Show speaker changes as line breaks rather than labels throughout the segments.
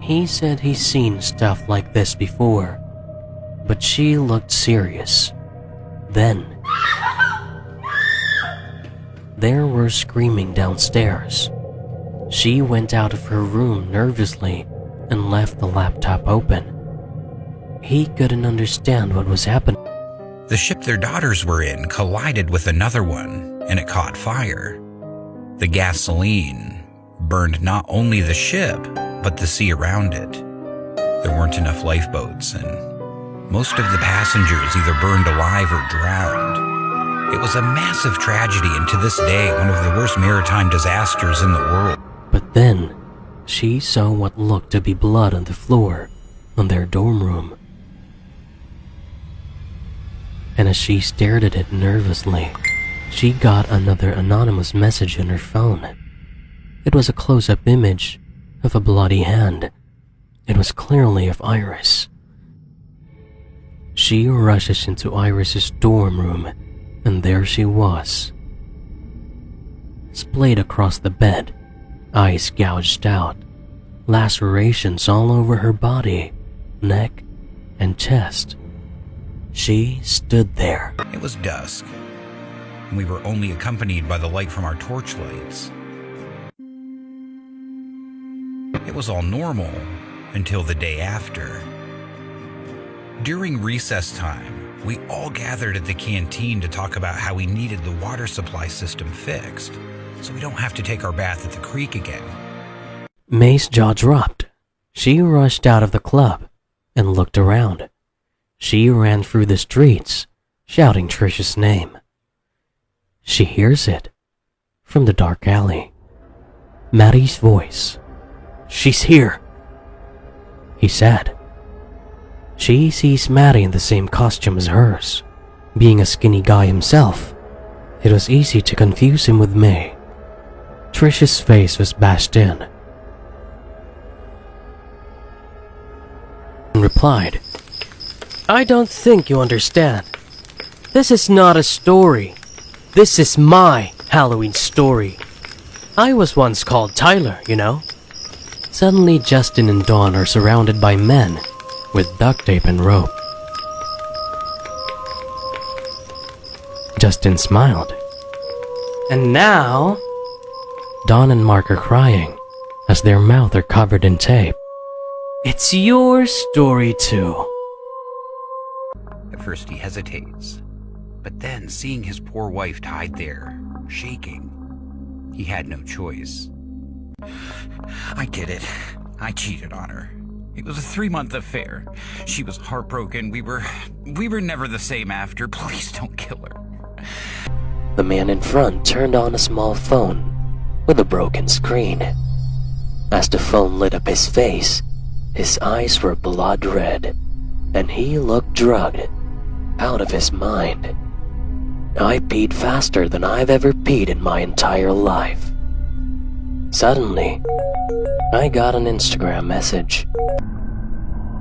He said he's seen stuff like this before, but she looked serious. Then, there were screaming downstairs. She went out of her room nervously and left the laptop open. He couldn't understand what was happening.
The ship their daughters were in collided with another one, and it caught fire. The gasoline burned not only the ship, but the sea around it. There weren't enough lifeboats, and most of the passengers either burned alive or drowned. It was a massive tragedy, and to this day, one of the worst maritime disasters in the world.
But then, she saw what looked to be blood on the floor on their dorm room. And as she stared at it nervously, she got another anonymous message on her phone. It was a close-up image of a bloody hand. It was clearly of Iris. She rushes into Iris's dorm room, and there she was. Splayed across the bed, eyes gouged out, lacerations all over her body, neck, and chest. She stood there.
It was dusk, and we were only accompanied by the light from our torchlights. It was all normal until the day after. During recess time, we all gathered at the canteen to talk about how we needed the water supply system fixed, so we don't have to take our bath at the creek again.
May's jaw dropped. She rushed out of the club and looked around. She ran through the streets, shouting Trish's name. She hears it from the dark alley. Maddie's voice. "She's here," he said. She sees Maddie in the same costume as hers. Being a skinny guy himself, it was easy to confuse him with May. Trish's face was bashed in. And replied, "I don't think you understand. This is not a story. This is my Halloween story. I was once called Tyler, you know." Suddenly, Justin and Dawn are surrounded by men with duct tape and rope. Justin smiled. "And now," Dawn and Mark are crying as their mouths are covered in tape. "It's your story too."
At first he hesitates, but then seeing his poor wife tied there, shaking, he had no choice. "I did it. I cheated on her. It was a 3-month affair. She was heartbroken. We were never the same after. Please don't kill her."
The man in front turned on a small phone with a broken screen. As the phone lit up his face, his eyes were blood red, and he looked drugged, out of his mind. "I peed faster than I've ever peed in my entire life." Suddenly, I got an Instagram message.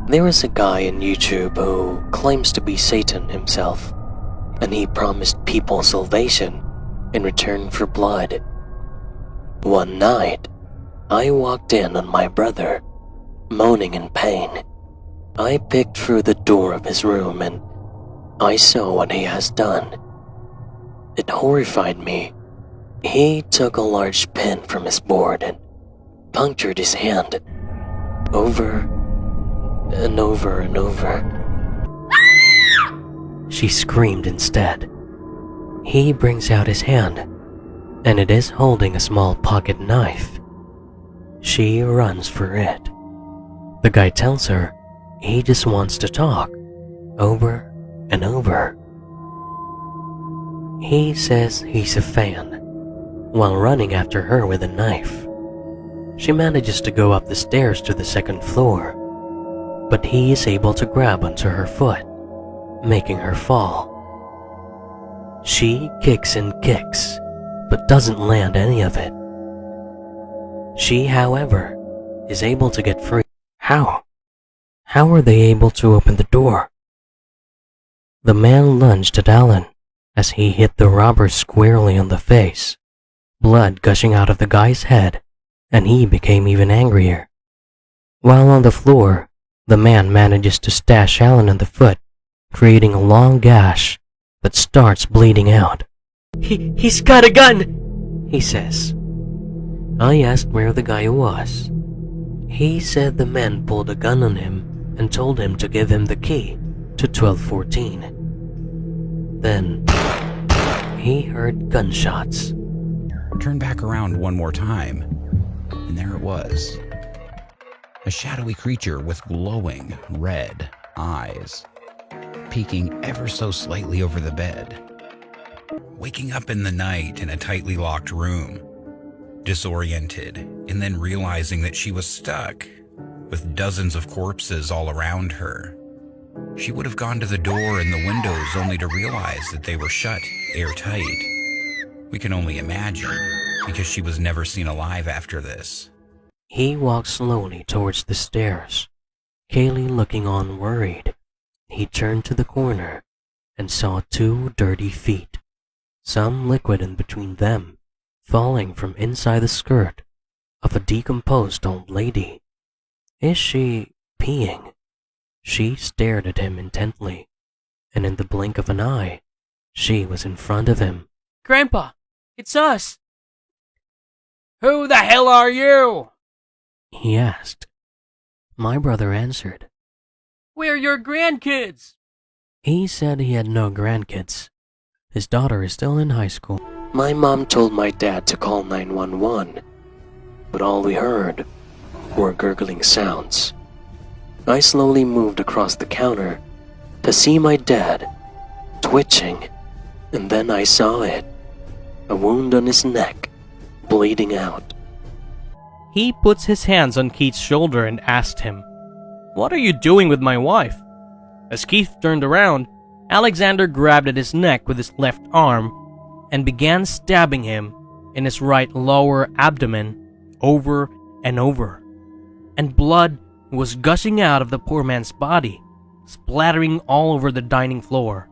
There is a guy on YouTube who claims to be Satan himself, and he promised people salvation in return for blood. One night, I walked in on my brother, moaning in pain. I peeked through the door of his room and I saw what he has done. It horrified me. He took a large pin from his board and punctured his hand over and over and over. She screamed instead. He brings out his hand, and it is holding a small pocket knife. She runs for it. The guy tells her he just wants to talk, over and over. He says he's a fan, while running after her with a knife. She manages to go up the stairs to the second floor, but he is able to grab onto her foot, making her fall. She kicks and kicks, but doesn't land any of it. She, however, is able to get free. How? How are they able to open the door? The man lunged at Alan as he hit the robber squarely on the face, blood gushing out of the guy's head, and he became even angrier. While on the floor, the man manages to stash Alan in the foot, creating a long gash that starts bleeding out. He's got a gun, he says. I asked where the guy was. He said the men pulled a gun on him and told him to give him the key to 1214. Then he heard gunshots.
Turned back around one more time, and there it was. A shadowy creature with glowing red eyes, peeking ever so slightly over the bed. Waking up in the night in a tightly locked room, disoriented, and then realizing that she was stuck with dozens of corpses all around her. She would have gone to the door and the windows only to realize that they were shut airtight. We can only imagine, because she was never seen alive after this.
He walked slowly towards the stairs, Kaylee looking on worried. He turned to the corner and saw 2 dirty feet, some liquid in between them, falling from inside the skirt of a decomposed old lady. Is she peeing? She stared at him intently, and in the blink of an eye, she was in front of him.
Grandpa, it's us. Who the hell are you?
He asked. My brother answered.
We're your grandkids.
He said he had no grandkids. His daughter is still in high school. My mom told my dad to call 911, but all we heard were gurgling sounds. I slowly moved across the counter to see my dad twitching, and then I saw it. A wound on his neck, bleeding out.
He puts his hands on Keith's shoulder and asked him, "What are you doing with my wife?" As Keith turned around, Alexander grabbed at his neck with his left arm and began stabbing him in his right lower abdomen over and over. And blood was gushing out of the poor man's body, splattering all over the dining floor.